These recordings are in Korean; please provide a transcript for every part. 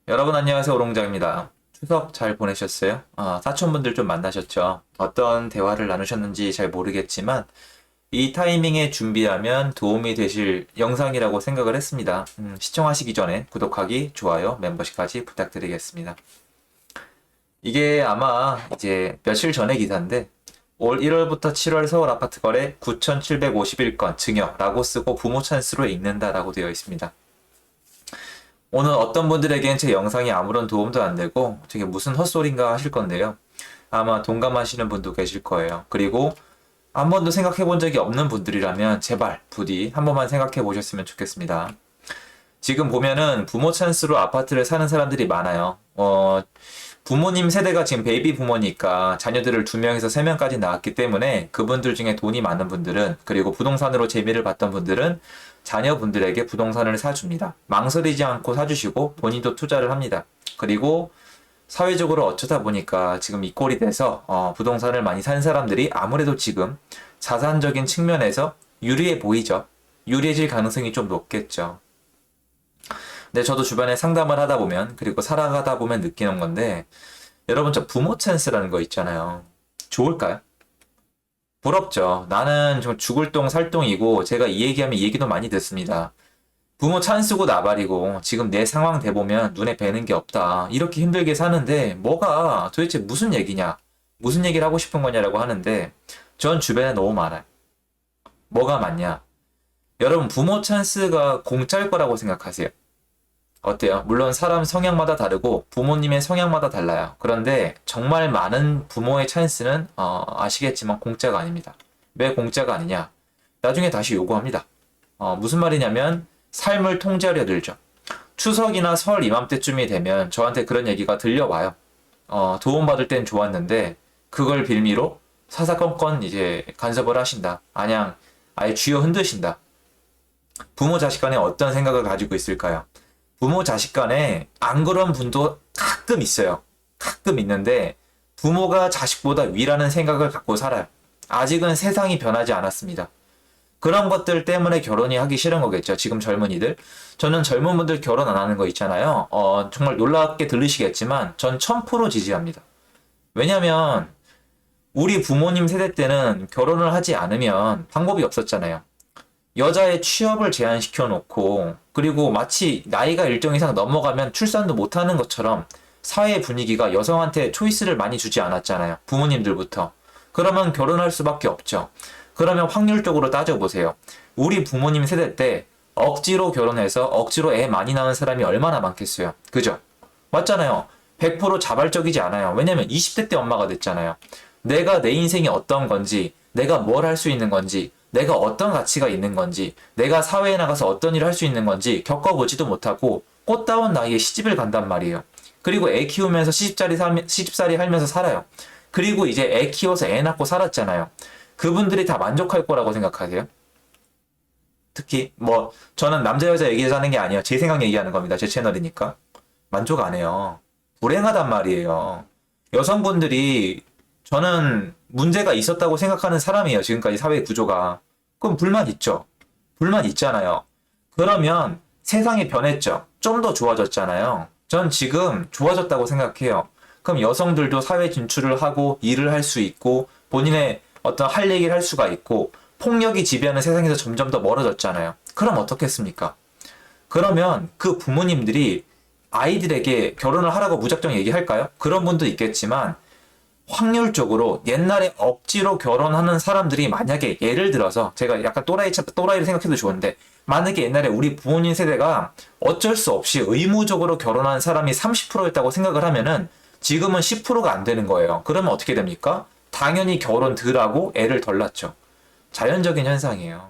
여러분 안녕하세요. 오롱장입니다. 추석 잘 보내셨어요? 사촌분들 좀 만나셨죠? 어떤 대화를 나누셨는지 잘 모르겠지만 이 타이밍에 준비하면 도움이 되실 영상이라고 생각을 했습니다. 시청하시기 전에 구독하기, 좋아요, 멤버십까지 부탁드리겠습니다. 이게 아마 이제 며칠 전의 기사인데 올 1월부터 7월 서울 아파트 거래 9,751건 증여라고 쓰고 부모 찬스로 읽는다라고 되어 있습니다. 오늘 어떤 분들에겐 제 영상이 아무런 도움도 안 되고 저게 무슨 헛소리인가 하실 건데요. 아마 동감하시는 분도 계실 거예요. 그리고 한 번도 생각해 본 적이 없는 분들이라면 제발 부디 한 번만 생각해 보셨으면 좋겠습니다. 지금 보면은 부모 찬스로 아파트를 사는 사람들이 많아요. 부모님 세대가 지금 베이비 부모니까 자녀들을 2명에서 3명까지 낳았기 때문에 그분들 중에 돈이 많은 분들은, 그리고 부동산으로 재미를 봤던 분들은 자녀분들에게 부동산을 사줍니다. 망설이지 않고 사주시고 본인도 투자를 합니다. 그리고 사회적으로 어쩌다 보니까 지금 이 꼴이 돼서 부동산을 많이 산 사람들이 아무래도 지금 자산적인 측면에서 유리해 보이죠. 유리해질 가능성이 좀 높겠죠. 근데 저도 주변에 상담을 하다 보면, 그리고 살아가다 보면 느끼는 건데, 여러분 저 부모 찬스라는 거 있잖아요. 좋을까요? 부럽죠. 나는 좀 죽을 똥 살 똥이고, 제가 이 얘기하면 이 얘기도 많이 듣습니다. 부모 찬스고 나발이고 지금 내 상황 대보면 눈에 뵈는 게 없다. 이렇게 힘들게 사는데 뭐가 도대체 무슨 얘기냐? 무슨 얘기를 하고 싶은 거냐라고 하는데 전 주변에 너무 많아요. 뭐가 많냐? 여러분 부모 찬스가 공짜일 거라고 생각하세요? 어때요? 물론 사람 성향마다 다르고 부모님의 성향마다 달라요. 그런데 정말 많은 부모의 찬스는 아시겠지만 공짜가 아닙니다. 왜 공짜가 아니냐? 나중에 다시 요구합니다. 무슨 말이냐면 삶을 통제하려 들죠. 추석이나 설 이맘때쯤이 되면 저한테 그런 얘기가 들려와요. 도움받을 땐 좋았는데 그걸 빌미로 사사건건 이제 간섭을 하신다. 아예 쥐어 흔드신다. 부모 자식 간에 어떤 생각을 가지고 있을까요? 부모 자식 간에 안 그런 분도 가끔 있어요. 가끔 있는데 부모가 자식보다 위라는 생각을 갖고 살아요. 아직은 세상이 변하지 않았습니다. 그런 것들 때문에 결혼이 하기 싫은 거겠죠. 지금 젊은이들. 저는 젊은 분들 결혼 안 하는 거 있잖아요. 정말 놀랍게 들리시겠지만 전 1000% 지지합니다. 왜냐면 우리 부모님 세대 때는 결혼을 하지 않으면 방법이 없었잖아요. 여자의 취업을 제한시켜 놓고, 그리고 마치 나이가 일정 이상 넘어가면 출산도 못하는 것처럼 사회 분위기가 여성한테 초이스를 많이 주지 않았잖아요. 부모님들부터. 그러면 결혼할 수밖에 없죠. 그러면 확률적으로 따져보세요. 우리 부모님 세대 때 억지로 결혼해서 억지로 애 많이 낳은 사람이 얼마나 많겠어요. 그죠? 맞잖아요. 100% 자발적이지 않아요. 왜냐면 20대 때 엄마가 됐잖아요. 내가 내 인생이 어떤 건지, 내가 뭘 할 수 있는 건지, 내가 어떤 가치가 있는 건지, 내가 사회에 나가서 어떤 일을 할 수 있는 건지 겪어보지도 못하고 꽃다운 나이에 시집을 간단 말이에요. 그리고 애 키우면서 시집살이 하면서 살아요. 그리고 이제 애 키워서 애 낳고 살았잖아요. 그분들이 다 만족할 거라고 생각하세요? 특히 저는 남자 여자 얘기하자는 게 아니에요. 제 생각 얘기하는 겁니다. 제 채널이니까. 만족 안 해요. 불행하단 말이에요. 여성분들이, 저는 문제가 있었다고 생각하는 사람이에요. 지금까지 사회 구조가. 그럼 불만 있죠. 불만 있잖아요. 그러면 세상이 변했죠. 좀 더 좋아졌잖아요. 전 지금 좋아졌다고 생각해요. 그럼 여성들도 사회 진출을 하고 일을 할 수 있고 본인의 어떤 할 얘기를 할 수가 있고 폭력이 지배하는 세상에서 점점 더 멀어졌잖아요. 그럼 어떻겠습니까? 그러면 그 부모님들이 아이들에게 결혼을 하라고 무작정 얘기할까요? 그런 분도 있겠지만 확률적으로 옛날에 억지로 결혼하는 사람들이, 만약에 예를 들어서 제가 약간 또라이를 생각해도 좋은데, 만약에 옛날에 우리 부모님 세대가 어쩔 수 없이 의무적으로 결혼한 사람이 30%였다고 생각을 하면은 지금은 10%가 안 되는 거예요. 그러면 어떻게 됩니까? 당연히 결혼 덜 하고 애를 덜 낳죠. 자연적인 현상이에요.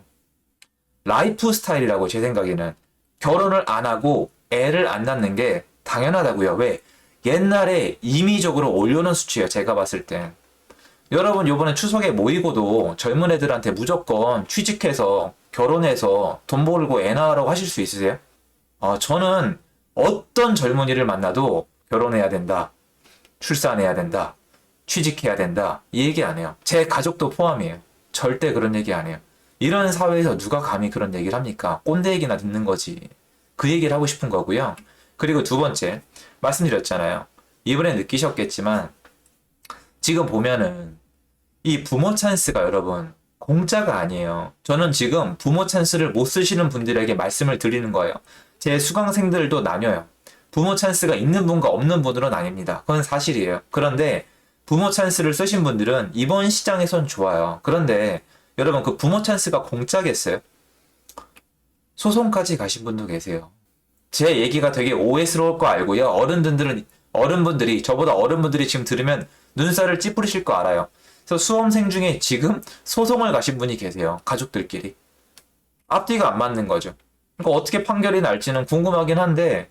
라이프 스타일이라고, 제 생각에는. 결혼을 안 하고 애를 안 낳는 게 당연하다고요. 왜? 옛날에 임의적으로 올려놓은 수치예요. 제가 봤을 땐. 여러분 요번에 추석에 모이고도 젊은 애들한테 무조건 취직해서 결혼해서 돈 벌고 애 낳으라고 하실 수 있으세요? 저는 어떤 젊은이를 만나도 결혼해야 된다, 출산해야 된다, 취직해야 된다, 이 얘기 안 해요. 제 가족도 포함이에요. 절대 그런 얘기 안 해요. 이런 사회에서 누가 감히 그런 얘기를 합니까? 꼰대 얘기나 듣는 거지. 그 얘기를 하고 싶은 거고요. 그리고 두 번째, 말씀드렸잖아요. 이번에 느끼셨겠지만, 지금 보면은, 이 부모 찬스가 여러분, 공짜가 아니에요. 저는 지금 부모 찬스를 못 쓰시는 분들에게 말씀을 드리는 거예요. 제 수강생들도 나뉘어요. 부모 찬스가 있는 분과 없는 분들은 아닙니다. 그건 사실이에요. 그런데 부모 찬스를 쓰신 분들은 이번 시장에선 좋아요. 그런데 여러분 그 부모 찬스가 공짜겠어요? 소송까지 가신 분도 계세요. 제 얘기가 되게 오해스러울 거 알고요. 어른분들이, 저보다 어른분들이 지금 들으면 눈살을 찌푸리실 거 알아요. 그래서 수험생 중에 지금 소송을 가신 분이 계세요. 가족들끼리. 앞뒤가 안 맞는 거죠. 그러니까 어떻게 판결이 날지는 궁금하긴 한데,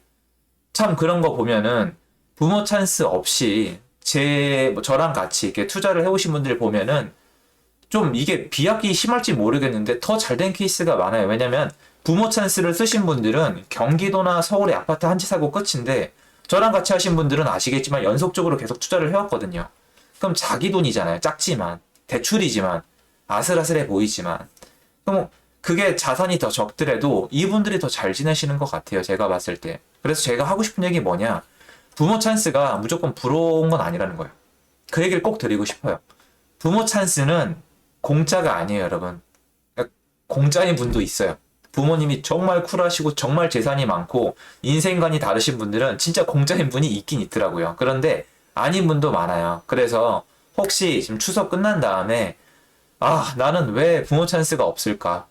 참 그런 거 보면은 부모 찬스 없이 저랑 같이 이렇게 투자를 해오신 분들 보면은 좀 이게 비약이 심할지 모르겠는데 더 잘 된 케이스가 많아요. 왜냐면 부모 찬스를 쓰신 분들은 경기도나 서울에 아파트 한 채 사고 끝인데 저랑 같이 하신 분들은 아시겠지만 연속적으로 계속 투자를 해왔거든요. 그럼 자기 돈이잖아요. 작지만 대출이지만 아슬아슬해 보이지만 그럼 그게 자산이 더 적더라도 이분들이 더 잘 지내시는 것 같아요. 제가 봤을 때. 그래서 제가 하고 싶은 얘기 뭐냐, 부모 찬스가 무조건 부러운 건 아니라는 거예요. 그 얘기를 꼭 드리고 싶어요. 부모 찬스는 공짜가 아니에요, 여러분. 그러니까 공짜인 분도 있어요. 부모님이 정말 쿨하시고 정말 재산이 많고 인생관이 다르신 분들은 진짜 공짜인 분이 있긴 있더라고요. 그런데 아닌 분도 많아요. 그래서 혹시 지금 추석 끝난 다음에 나는 왜 부모 찬스가 없을까?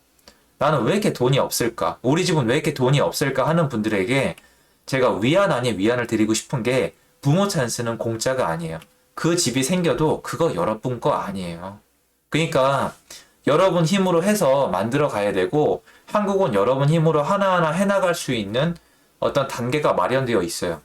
나는 왜 이렇게 돈이 없을까? 우리 집은 왜 이렇게 돈이 없을까? 하는 분들에게 제가 위안 아닌 위안을 드리고 싶은 게 부모 찬스는 공짜가 아니에요. 그 집이 생겨도 그거 여러분 거 아니에요. 그러니까 여러분 힘으로 해서 만들어 가야 되고 한국은 여러분 힘으로 하나하나 해나갈 수 있는 어떤 단계가 마련되어 있어요.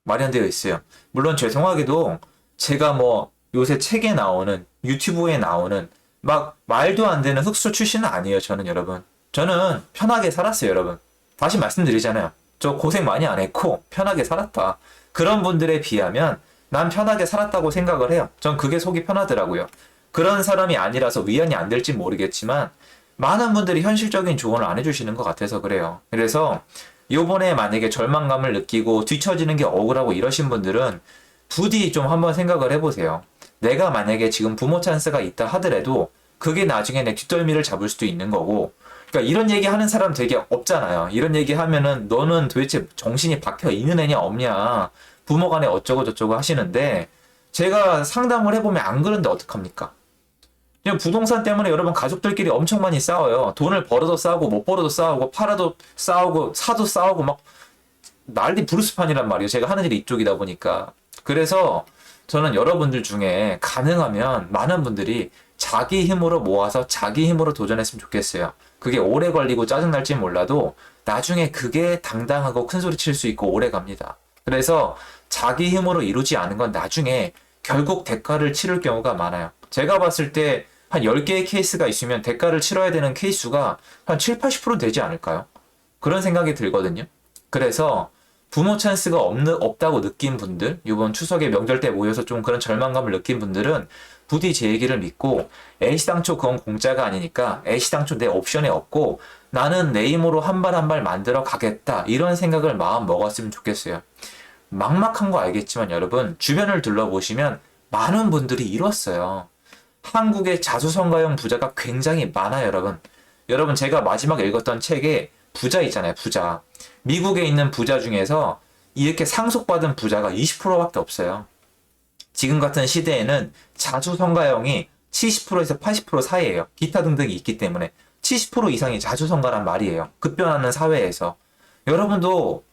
마련되어 있어요. 물론 죄송하게도 제가 뭐 요새 책에 나오는 유튜브에 나오는 막 말도 안 되는 흑수 출신은 아니에요. 저는 여러분. 저는 편하게 살았어요. 여러분. 다시 말씀드리잖아요. 저 고생 많이 안 했고 편하게 살았다. 그런 분들에 비하면 난 편하게 살았다고 생각을 해요. 전 그게 속이 편하더라고요. 그런 사람이 아니라서 위안이 안 될지 모르겠지만 많은 분들이 현실적인 조언을 안 해주시는 것 같아서 그래요. 그래서 요번에 만약에 절망감을 느끼고 뒤처지는 게 억울하고 이러신 분들은 부디 좀 한번 생각을 해보세요. 내가 만약에 지금 부모 찬스가 있다 하더라도 그게 나중에 내 뒷덜미를 잡을 수도 있는 거고, 그러니까 이런 얘기 하는 사람 되게 없잖아요. 이런 얘기 하면은 너는 도대체 정신이 박혀 있는 애냐 없냐, 부모 간에 어쩌고 저쩌고 하시는데 제가 상담을 해보면 안 그런데 어떡합니까? 그냥 부동산 때문에 여러분 가족들끼리 엄청 많이 싸워요. 돈을 벌어도 싸우고 못 벌어도 싸우고 팔아도 싸우고 사도 싸우고 막 난리 부르스판이란 말이에요. 제가 하는 일이 이쪽이다 보니까. 그래서 저는 여러분들 중에 가능하면 많은 분들이 자기 힘으로 모아서 자기 힘으로 도전했으면 좋겠어요. 그게 오래 걸리고 짜증날지 몰라도 나중에 그게 당당하고 큰소리 칠 수 있고 오래 갑니다. 그래서 자기 힘으로 이루지 않은 건 나중에 결국 대가를 치를 경우가 많아요. 제가 봤을 때 한 10개의 케이스가 있으면 대가를 치러야 되는 케이스가 한 7, 80% 되지 않을까요? 그런 생각이 들거든요. 그래서 부모 찬스가 없다고 느낀 분들, 이번 추석에 명절 때 모여서 좀 그런 절망감을 느낀 분들은 부디 제 얘기를 믿고 애시당초 그건 공짜가 아니니까 애시당초 내 옵션에 없고 나는 내 힘으로 한 발 한 발 만들어 가겠다, 이런 생각을 마음 먹었으면 좋겠어요. 막막한 거 알겠지만 여러분 주변을 둘러보시면 많은 분들이 이뤘어요. 한국의 자수성가형 부자가 굉장히 많아요, 여러분. 여러분 제가 마지막 읽었던 책에 부자 있잖아요, 부자. 미국에 있는 부자 중에서 이렇게 상속받은 부자가 20%밖에 없어요. 지금 같은 시대에는 자수성가형이 70%에서 80% 사이에요. 기타 등등이 있기 때문에 70% 이상이 자수성가란 말이에요. 급변하는 사회에서. 여러분도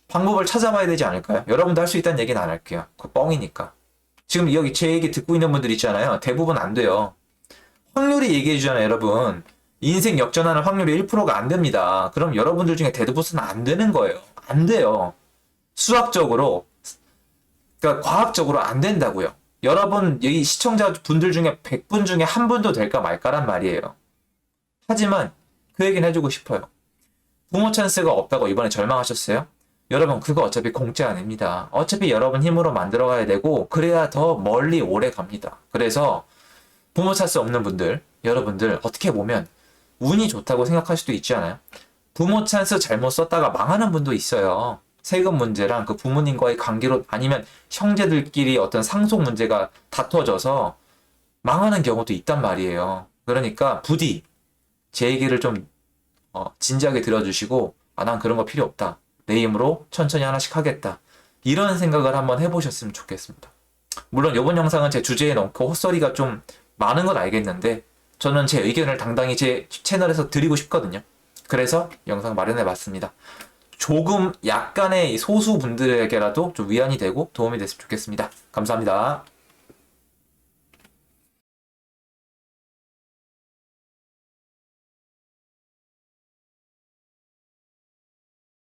방법을 찾아봐야 되지 않을까요? 여러분도 할 수 있다는 얘기는 안 할게요. 그거 뻥이니까. 지금 여기 제 얘기 듣고 있는 분들 있잖아요. 대부분 안 돼요. 확률이 얘기해 주잖아요, 여러분. 인생 역전하는 확률이 1%가 안 됩니다. 그럼 여러분들 중에 대부분은 안 되는 거예요. 안 돼요. 수학적으로, 그러니까 과학적으로 안 된다고요. 여러분, 여기 시청자 분들 중에 100분 중에 한 분도 될까 말까란 말이에요. 하지만 그 얘기는 해주고 싶어요. 부모 찬스가 없다고 이번에 절망하셨어요? 여러분 그거 어차피 공짜 아닙니다. 어차피 여러분 힘으로 만들어 가야 되고 그래야 더 멀리 오래 갑니다. 그래서 부모 찬스 없는 분들, 여러분들 어떻게 보면 운이 좋다고 생각할 수도 있지 않아요? 부모 찬스 잘못 썼다가 망하는 분도 있어요. 세금 문제랑 그 부모님과의 관계로 아니면 형제들끼리 어떤 상속 문제가 다퉈져서 망하는 경우도 있단 말이에요. 그러니까 부디 제 얘기를 좀 진지하게 들어주시고 난 그런 거 필요 없다. 내 힘으로 천천히 하나씩 하겠다. 이런 생각을 한번 해보셨으면 좋겠습니다. 물론 이번 영상은 제 주제에 넣고 헛소리가 좀 많은 건 알겠는데 저는 제 의견을 당당히 제 채널에서 드리고 싶거든요. 그래서 영상 마련해 봤습니다. 조금 약간의 소수 분들에게라도 좀 위안이 되고 도움이 됐으면 좋겠습니다. 감사합니다.